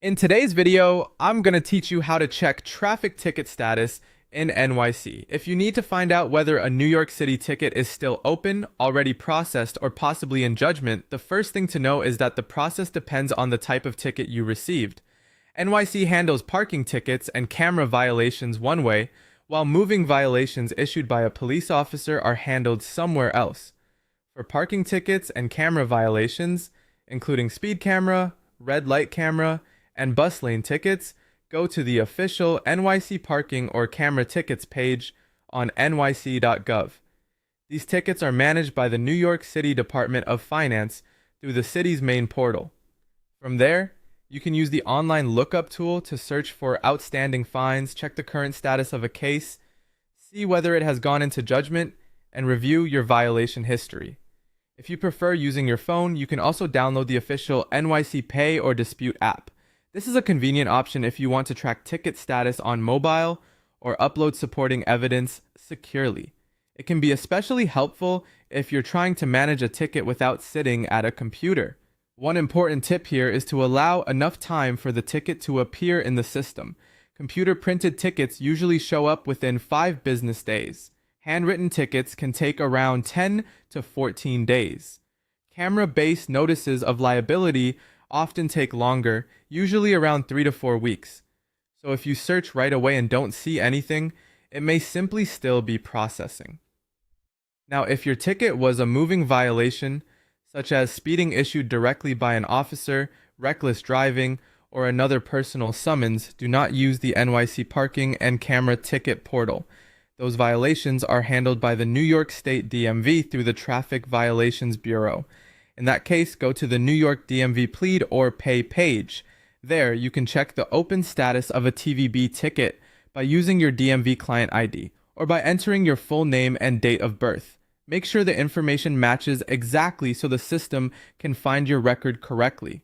In today's video, I'm going to teach you how to check traffic ticket status in NYC. If you need to find out whether a New York City ticket is still open, already processed, or possibly in judgment, the first thing to know is that the process depends on the type of ticket you received. NYC handles parking tickets and camera violations one way, while moving violations issued by a police officer are handled somewhere else. For parking tickets and camera violations, including speed camera, red light camera, and bus lane tickets, go to the official NYC parking or camera tickets page on nyc.gov. These tickets are managed by the New York City Department of Finance through the city's main portal. From there, you can use the online lookup tool to search for outstanding fines, check the current status of a case, see whether it has gone into judgment, and review your violation history. If you prefer using your phone, you can also download the official NYC Pay or Dispute app. This is a convenient option if you want to track ticket status on mobile or upload supporting evidence securely. It can be especially helpful if you're trying to manage a ticket without sitting at a computer. One important tip here is to allow enough time for the ticket to appear in the system. Computer printed tickets usually show up within 5 business days. Handwritten tickets can take around 10 to 14 days. Camera-based notices of liability often take longer, usually around 3 to 4 weeks. So if you search right away and don't see anything, it may simply still be processing. Now, if your ticket was a moving violation, such as speeding issued directly by an officer, reckless driving, or another personal summons, do not use the NYC parking and camera ticket portal. Those violations are handled by the New York State DMV through the Traffic Violations Bureau. In that case, go to the New York DMV Plead or Pay page. There, you can check the open status of a TVB ticket by using your DMV client ID or by entering your full name and date of birth. Make sure the information matches exactly so the system can find your record correctly.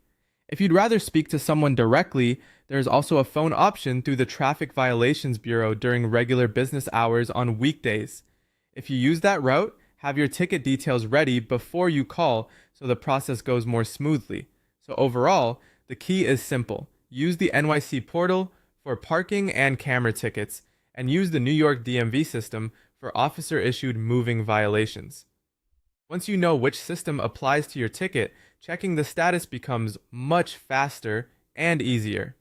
If you'd rather speak to someone directly, there's also a phone option through the Traffic Violations Bureau during regular business hours on weekdays. If you use that route, have your ticket details ready before you call so the process goes more smoothly. So overall, the key is simple. Use the NYC portal for parking and camera tickets, and use the New York DMV system for officer-issued moving violations. Once you know which system applies to your ticket, checking the status becomes much faster and easier.